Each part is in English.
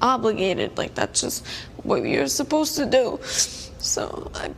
obligated, like that's just what you're supposed to do. So I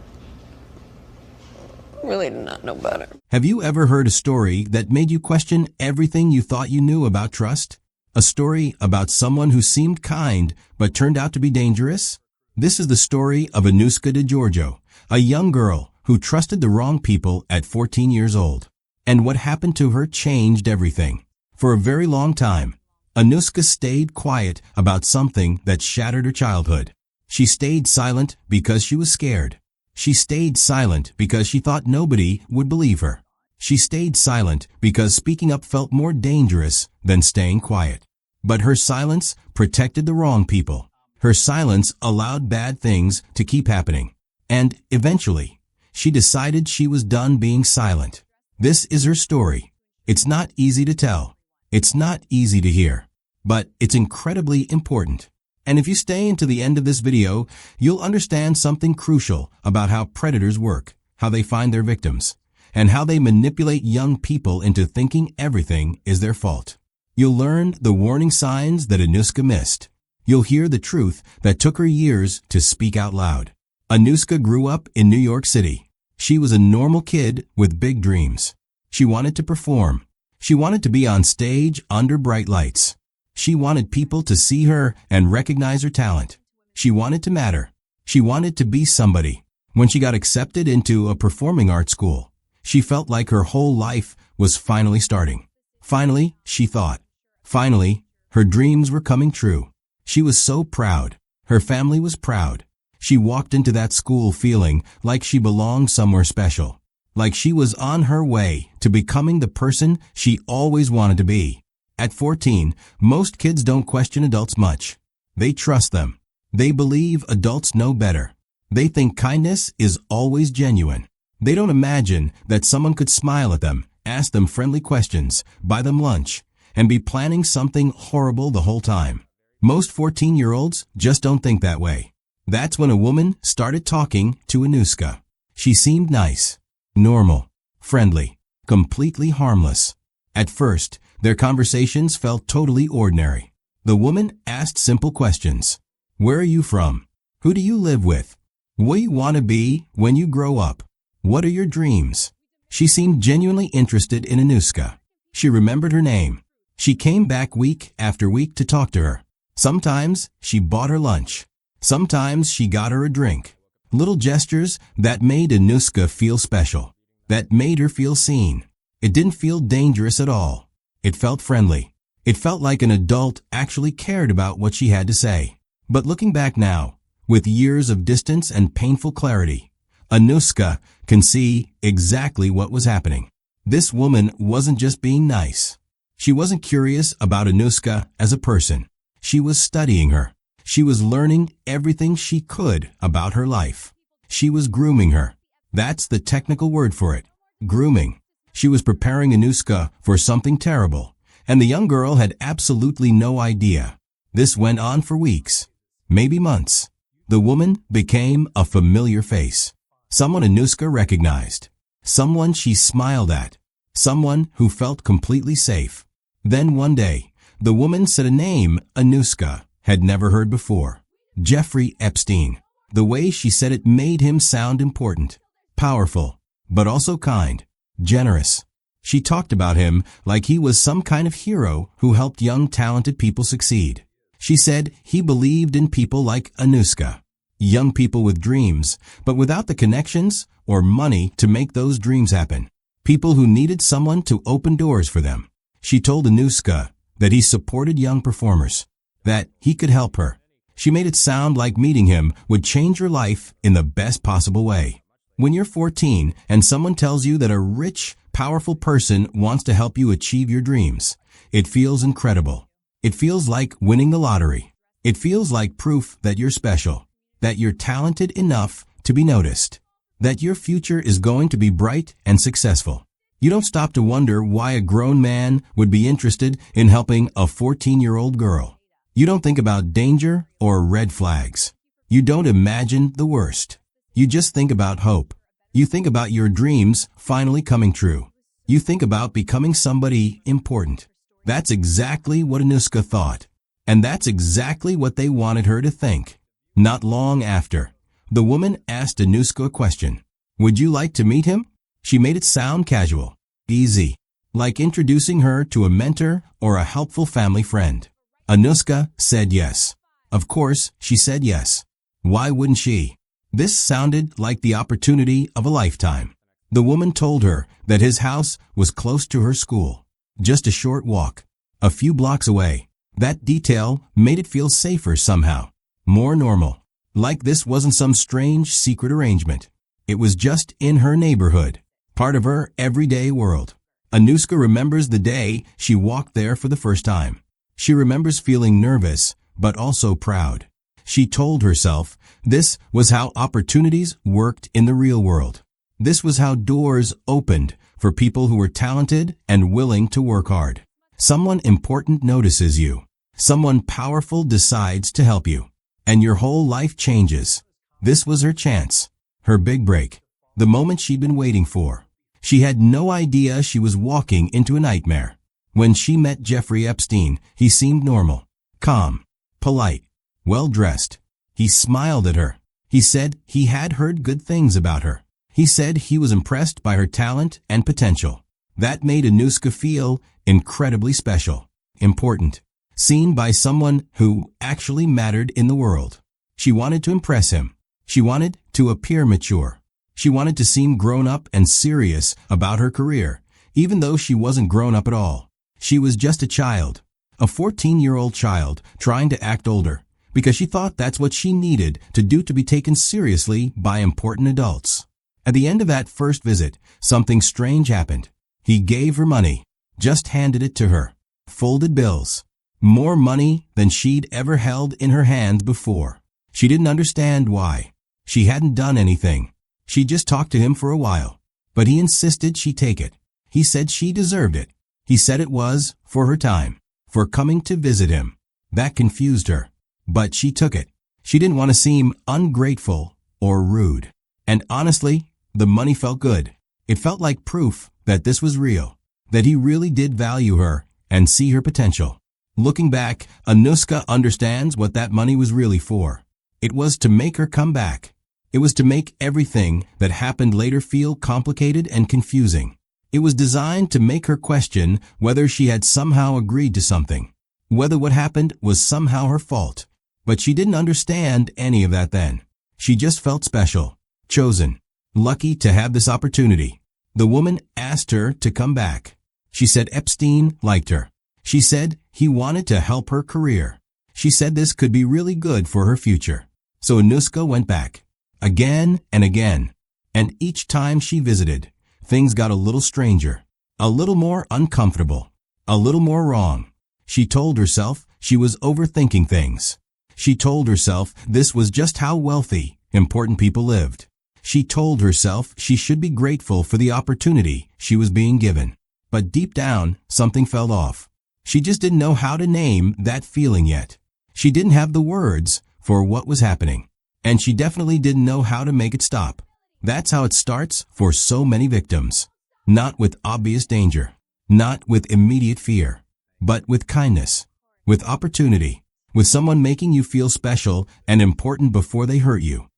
really did not know better. Have you ever heard a story that made you question everything you thought you knew about trust? A story about someone who seemed kind but turned out to be dangerous? This is the story of Anusa DeGiorgio, a young girl who trusted the wrong people at 14 years old. And what happened to her changed everything. For a very long time, Anusa stayed quiet about something that shattered her childhood. She stayed silent because she was scared. She stayed silent because she thought nobody would believe her. She stayed silent because speaking up felt more dangerous than staying quiet. But her silence protected the wrong people. Her silence allowed bad things to keep happening. And eventually, she decided she was done being silent. This is her story. It's not easy to tell. It's not easy to hear. But it's incredibly important. And if you stay into the end of this video, you'll understand something crucial about how predators work, how they find their victims, and how they manipulate young people into thinking everything is their fault. You'll learn the warning signs that Anusa missed. You'll hear the truth that took her years to speak out loud. Anusa grew up in New York City. She was a normal kid with big dreams. She wanted to perform. She wanted to be on stage under bright lights. She wanted people to see her and recognize her talent. She wanted to matter. She wanted to be somebody. When she got accepted into a performing arts school, she felt like her whole life was finally starting. Finally, she thought. Finally, her dreams were coming true. She was so proud. Her family was proud. She walked into that school feeling like she belonged somewhere special, like she was on her way to becoming the person she always wanted to be. At 14, most kids don't question adults much. They trust them. They believe adults know better. They think kindness is always genuine. They don't imagine that someone could smile at them, ask them friendly questions, buy them lunch, and be planning something horrible the whole time. Most 14-year-olds just don't think that way. That's when a woman started talking to Anusa. She seemed nice, normal, friendly, completely harmless. At first, their conversations felt totally ordinary. The woman asked simple questions. Where are you from? Who do you live with? What do you want to be when you grow up? What are your dreams? She seemed genuinely interested in Anusa. She remembered her name. She came back week after week to talk to her. Sometimes she bought her lunch. Sometimes she got her a drink. Little gestures that made Anusa feel special, that made her feel seen. It didn't feel dangerous at all. It felt friendly. It felt like an adult actually cared about what she had to say. But looking back now, with years of distance and painful clarity, Anusa can see exactly what was happening. This woman wasn't just being nice. She wasn't curious about Anusa as a person. She was studying her. She was learning everything she could about her life. She was grooming her. That's the technical word for it. Grooming. She was preparing Anusa for something terrible, and the young girl had absolutely no idea. This went on for weeks, maybe months. The woman became a familiar face. Someone Anusa recognized. Someone she smiled at. Someone who felt completely safe. Then one day, the woman said a name Anusa had never heard before. Jeffrey Epstein. The way she said it made him sound important, powerful, but also kind. Generous. She talked about him like he was some kind of hero who helped young talented people succeed. She said he believed in people like Anusa, young people with dreams, but without the connections or money to make those dreams happen. People who needed someone to open doors for them. She told Anusa that he supported young performers, that he could help her. She made it sound like meeting him would change her life in the best possible way. When you're 14 and someone tells you that a rich, powerful person wants to help you achieve your dreams, it feels incredible. It feels like winning the lottery. It feels like proof that you're special, that you're talented enough to be noticed, that your future is going to be bright and successful. You don't stop to wonder why a grown man would be interested in helping a 14-year-old girl. You don't think about danger or red flags. You don't imagine the worst. You just think about hope. You think about your dreams finally coming true. You think about becoming somebody important. That's exactly what Anusa thought. And that's exactly what they wanted her to think. Not long after, the woman asked Anusa a question. Would you like to meet him? She made it sound casual, easy, like introducing her to a mentor or a helpful family friend. Anusa said yes. Of course, she said yes. Why wouldn't she? This sounded like the opportunity of a lifetime. The woman told her that his house was close to her school, just a short walk, a few blocks away. That detail made it feel safer somehow, more normal, like this wasn't some strange secret arrangement. It was just in her neighborhood, part of her everyday world. Anusa remembers the day she walked there for the first time. She remembers feeling nervous, but also proud. She told herself this was how opportunities worked in the real world. This was how doors opened for people who were talented and willing to work hard. Someone important notices you. Someone powerful decides to help you. And your whole life changes. This was her chance. Her big break. The moment she'd been waiting for. She had no idea she was walking into a nightmare. When she met Jeffrey Epstein, he seemed normal, calm, polite, well-dressed. He smiled at her. He said he had heard good things about her. He said he was impressed by her talent and potential. That made Anusa feel incredibly special, important, seen by someone who actually mattered in the world. She wanted to impress him. She wanted to appear mature. She wanted to seem grown up and serious about her career, even though she wasn't grown up at all. She was just a child, a 14-year-old child trying to act older, because she thought that's what she needed to do to be taken seriously by important adults. At the end of that first visit, something strange happened. He gave her money, just handed it to her. Folded bills. More money than she'd ever held in her hand before. She didn't understand why. She hadn't done anything. She just talked to him for a while. But he insisted she take it. He said she deserved it. He said it was for her time, for coming to visit him. That confused her. But she took it. She didn't want to seem ungrateful or rude. And honestly, the money felt good. It felt like proof that this was real, that he really did value her and see her potential. Looking back, Anusa understands what that money was really for. It was to make her come back. It was to make everything that happened later feel complicated and confusing. It was designed to make her question whether she had somehow agreed to something, whether what happened was somehow her fault. But she didn't understand any of that then. She just felt special, chosen, lucky to have this opportunity. The woman asked her to come back. She said Epstein liked her. She said he wanted to help her career. She said this could be really good for her future. So Anusa went back. Again and again. And each time she visited, things got a little stranger, a little more uncomfortable, a little more wrong. She told herself she was overthinking things. She told herself this was just how wealthy, important people lived. She told herself she should be grateful for the opportunity she was being given. But deep down, something felt off. She just didn't know how to name that feeling yet. She didn't have the words for what was happening. And she definitely didn't know how to make it stop. That's how it starts for so many victims. Not with obvious danger. Not with immediate fear. But with kindness. With opportunity. With someone making you feel special and important before they hurt you.